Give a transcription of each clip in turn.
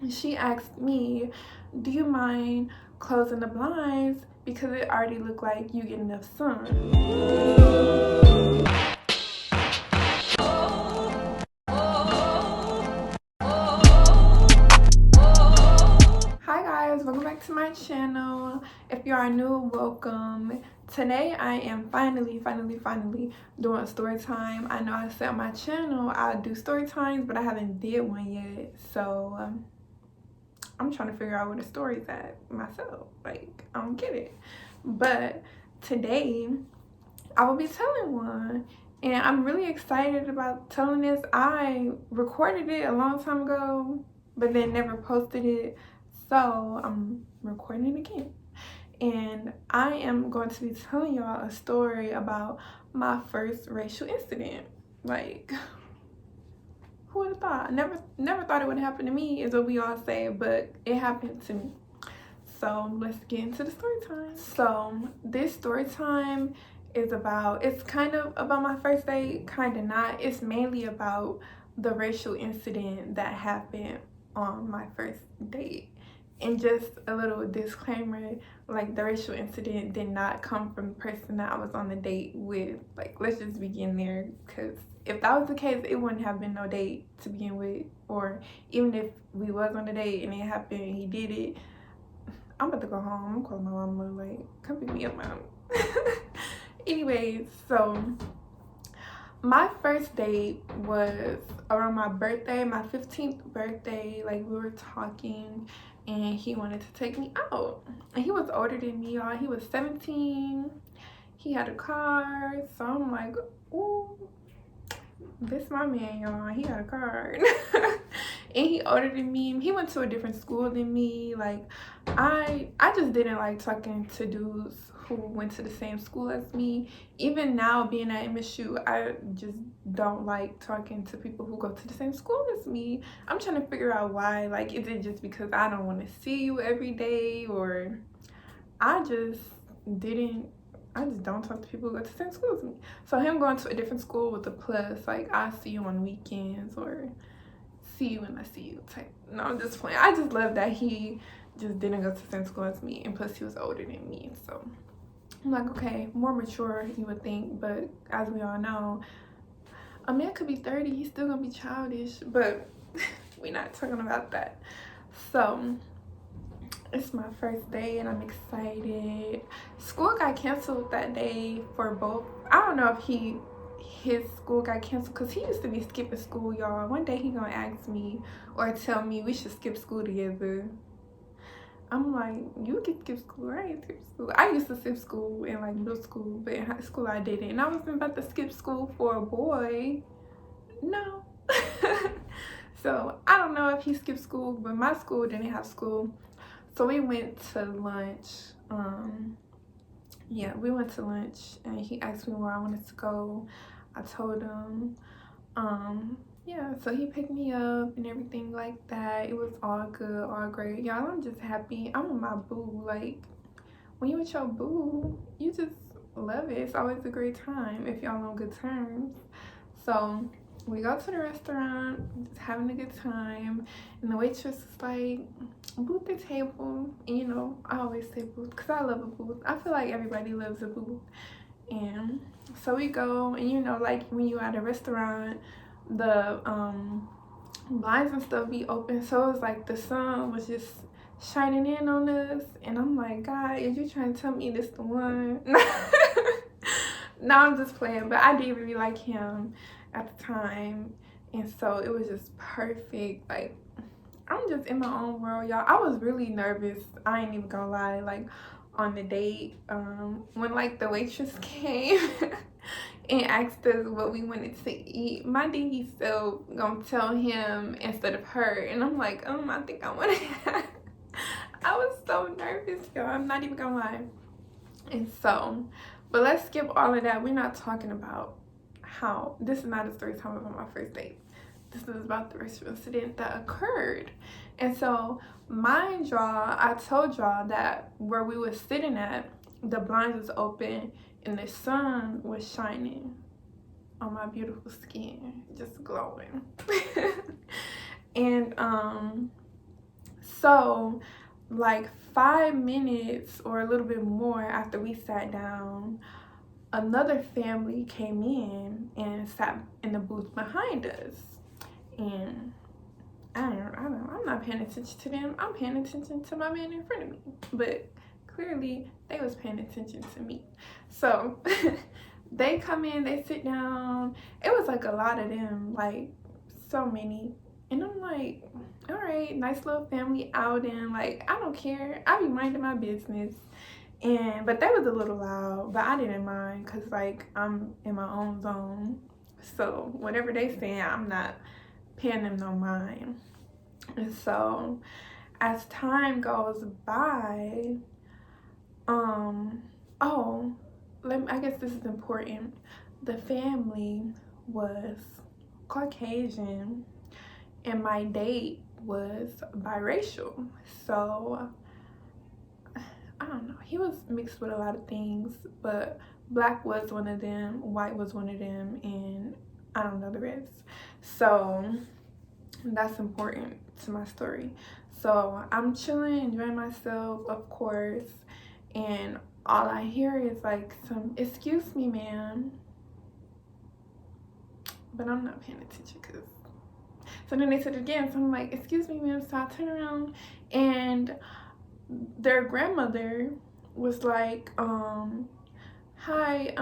she asked me, do you mind closing the blinds because it already looked like you get enough sun? Hi guys, welcome back to my channel. If you are new, welcome. Today I am finally doing story time. I know I said on my channel I'll do story times, but I haven't did one yet. So I'm trying to figure out where the story's at myself. Like, I don't get it. But today I will be telling one, and I'm really excited about telling this. I recorded it a long time ago, but then never posted it. So I'm recording it again. And I am going to be telling y'all a story about my first racial incident. Like, who would have thought? Never thought it would happen to me, is what we all say, but it happened to me. So let's get into the story time. So this story time is about, it's kind of about my first date, kind of not. It's mainly about the racial incident that happened on my first date. And just a little disclaimer, like, the racial incident did not come from the person that I was on the date with. Like, let's just begin there, because if that was the case, it wouldn't have been no date to begin with. Or even if we was on a date and it happened and he did it, I'm about to go home. I'm calling my mama, like, come pick me up, mom. Anyways, so my first date was around my birthday, my 15th birthday. Like, we were talking and he wanted to take me out. And he was older than me, y'all. He was 17. He had a car. So I'm like, ooh, this my man, y'all. He got a car. And he older than me. He went to a different school than me. Like, I just didn't like talking to dudes who went to the same school as me. Even now, being at MSU, I just don't like talking to people who go to the same school as me. I'm trying to figure out why. Like, is it just because I don't want to see you every day, or I just don't talk to people who go to the same school as me. So him going to a different school with a plus, like, I see you on weekends, or see you when I see you type. No, I'm just playing. I just love that he just didn't go to the same school as me, and plus he was older than me. So I'm like, okay, more mature, you would think, but as we all know, a man could be 30, he's still gonna be childish, but we're not talking about that. So it's my first day and I'm excited. School got canceled that day for both. I don't know if his school got canceled, because he used to be skipping school, y'all. One day he gonna ask me or tell me we should skip school together. I'm like, you can skip school, I ain't skip school. I used to skip school in like middle school, but in high school I didn't. And I wasn't about to skip school for a boy. No. So I don't know if he skipped school, but my school didn't have school. So we went to lunch. Yeah, we went to lunch and he asked me where I wanted to go. I told him. Yeah, so he picked me up and everything like that. It was all good, all great. Y'all, I'm just happy. I'm with my boo. Like, when you with your boo, you just love it. It's always a great time if y'all on good terms. So we go to the restaurant, just having a good time, and the waitress is like, booth the table. And you know, I always say booth because I love a booth. I feel like everybody loves a booth. And so we go, and you know, like when you at a restaurant, the blinds and stuff be open, so it was like the sun was just shining in on us, and I'm like, God, is you trying to tell me this the one? No, I'm just playing, but I did really like him at the time, and so it was just perfect. Like, I'm just in my own world, y'all. I was really nervous, I ain't even gonna lie, like on the date, when like the waitress came and asked us what we wanted to eat. My dingy self gonna tell him instead of her, and I'm like, I think I want to. I was so nervous, y'all. I'm not even gonna lie. And so, but let's skip all of that. We're not talking about how, this is not a story time about my first date. This is about the racial incident that occurred. And so, mind y'all, I told y'all that where we were sitting at, the blinds was open and the sun was shining on my beautiful skin, just glowing. And So like 5 minutes or a little bit more after we sat down, another family came in and sat in the booth behind us. And I'm not paying attention to them. I'm paying attention to my man in front of me. But clearly they was paying attention to me. So they come in, they sit down. It was like a lot of them, like so many. And I'm like, all right, nice little family outing. Like, I don't care. I be minding my business. But they was a little loud, but I didn't mind because like I'm in my own zone. So whatever they saying, I'm not paying them no mind. And so as time goes by, oh, I guess this is important. The family was Caucasian and my date was biracial. So I don't know, he was mixed with a lot of things, but black was one of them, white was one of them, and I don't know the rest. So that's important to my story. So I'm chilling, enjoying myself, of course, and all I hear is like some "excuse me, ma'am," but I'm not paying attention because. So then they said it again. So I'm like, "excuse me, ma'am." So I turn around and their grandmother was like, "Hi,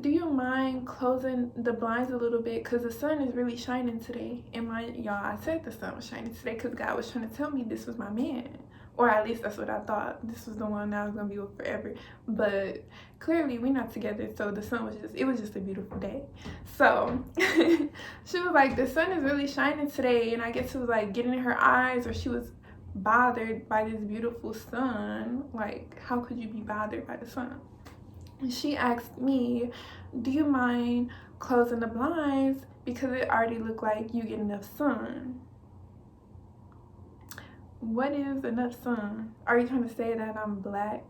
do you mind closing the blinds a little bit because the sun is really shining today." And y'all, I said the sun was shining today because God was trying to tell me this was my man, or at least that's what I thought. This was the one that I was gonna be with forever. But clearly we're not together, so the sun was it was just a beautiful day. So she was like, "the sun is really shining today," and I guess it was like getting in her eyes, or she was bothered by this beautiful sun. Like, how could you be bothered by the sun? And she asked me, "do you mind closing the blinds because it already looked like you get enough sun?" What is enough sun? Are you trying to say that I'm black?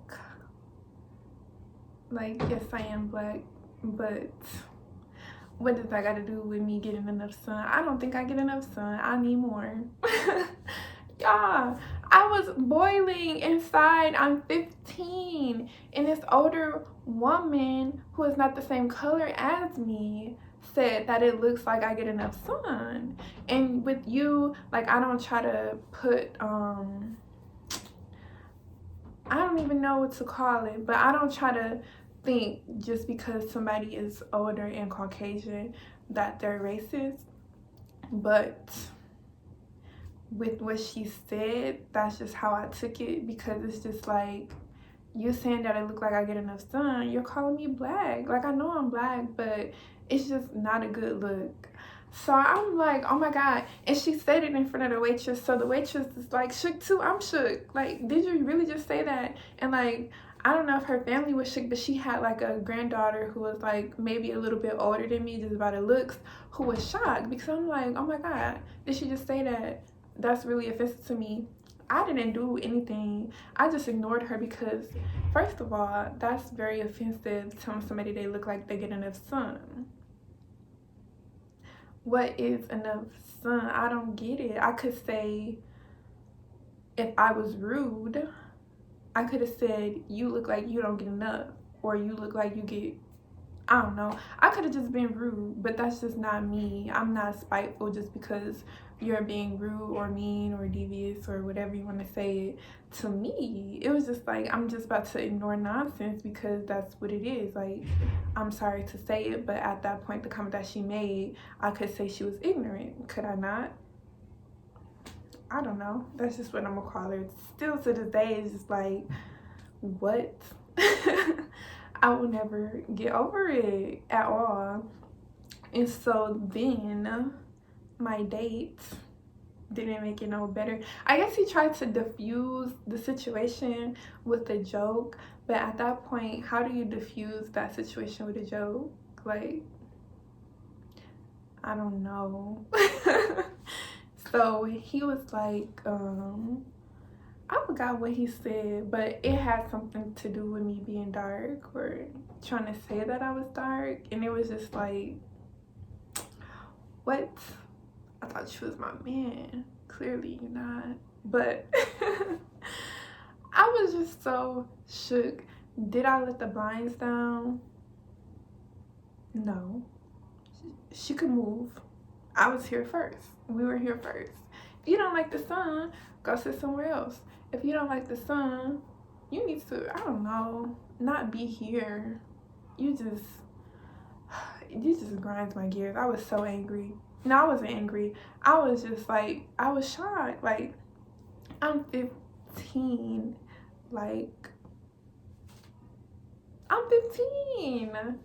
Like, yes, I am black, but what does that got to do with me getting enough sun? I don't think I get enough sun. I need more. Y'all, I was boiling inside. I'm 15, and this older woman who is not the same color as me said that it looks like I get enough sun. And with you, like, I don't try to put I don't even know what to call it, but I don't try to think just because somebody is older and Caucasian that they're racist. But with what she said, that's just how I took it, because it's just like, you saying that I look like I get enough sun, you're calling me black. Like, I know I'm black, but it's just not a good look. So I'm like, oh my God. And she said it in front of the waitress. So the waitress is like shook too. I'm shook. Like, did you really just say that? And like, I don't know if her family was shook, but she had like a granddaughter who was like maybe a little bit older than me, just by the looks, who was shocked, because I'm like, oh my God, did she just say that? That's really offensive to me. I didn't do anything. I just ignored her because, first of all, that's very offensive, telling somebody they look like they get enough sun. What is enough sun? I don't get it. I could say, if I was rude, I could have said, "you look like you don't get enough," or "you look like you get," I don't know. I could have just been rude, but that's just not me. I'm not spiteful just because you're being rude or mean or devious or whatever you want to say it to me. It was just like, I'm just about to ignore nonsense because that's what it is. Like, I'm sorry to say it, but at that point, the comment that she made, I could say she was ignorant. Could I not? I don't know. That's just what I'm gonna call her. Still to this day, it's just like, what? I will never get over it at all. And so then my date didn't make it no better. I guess he tried to diffuse the situation with a joke, but at that point, how do you diffuse that situation with a joke? Like, I don't know. So he was like, I forgot what he said, but it had something to do with me being dark, or trying to say that I was dark. And it was just like, what? I thought you was my man. Clearly you're not. But was just so shook. Did I let the blinds down? No. She could move. I was here first. We were here first. If you don't like the sun, go sit somewhere else. If you don't like the sun, you need to, I don't know, not be here. You just grinds my gears. I was so angry. No, I wasn't angry. I was just like, I was shocked. Like, I'm 15. Like, I'm 15.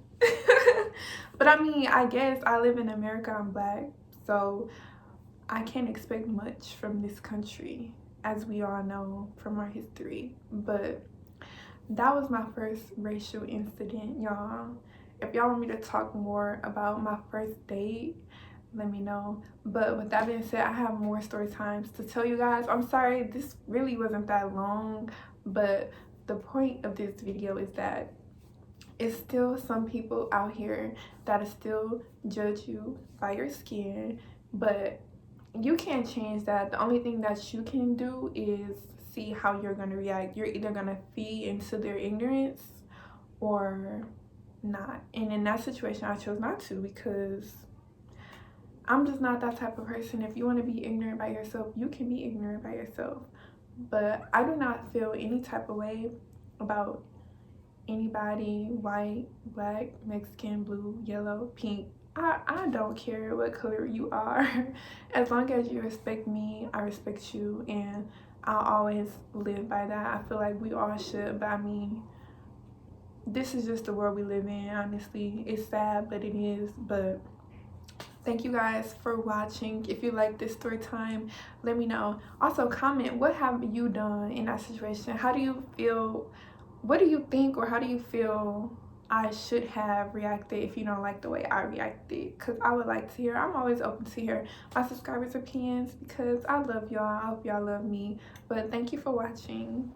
But I mean, I guess I live in America. I'm black. So I can't expect much from this country, as we all know from our history. But that was my first racial incident, y'all. If y'all want me to talk more about my first date, let me know. But with that being said, I have more story times to tell you guys. I'm sorry, this really wasn't that long, but the point of this video is that it's still some people out here that still judge you by your skin, but you can't change that. The only thing that you can do is see how you're gonna react. You're either gonna feed into their ignorance or not. And in that situation, I chose not to, because I'm just not that type of person. If you want to be ignorant by yourself, you can be ignorant by yourself. But I do not feel any type of way about anybody, white, black, Mexican, blue, yellow, pink. I don't care what color you are. As long as you respect me, I respect you, and I'll always live by that. I feel like we all should, but I mean, this is just the world we live in, honestly. It's sad, but it is. But thank you guys for watching. If you like this story time, let me know. Also, comment, what have you done in that situation? How do you feel? What do you think, or how do you feel I should have reacted if you don't like the way I reacted? Because I would like to hear. I'm always open to hear my subscribers' opinions, because I love y'all. I hope y'all love me. But thank you for watching.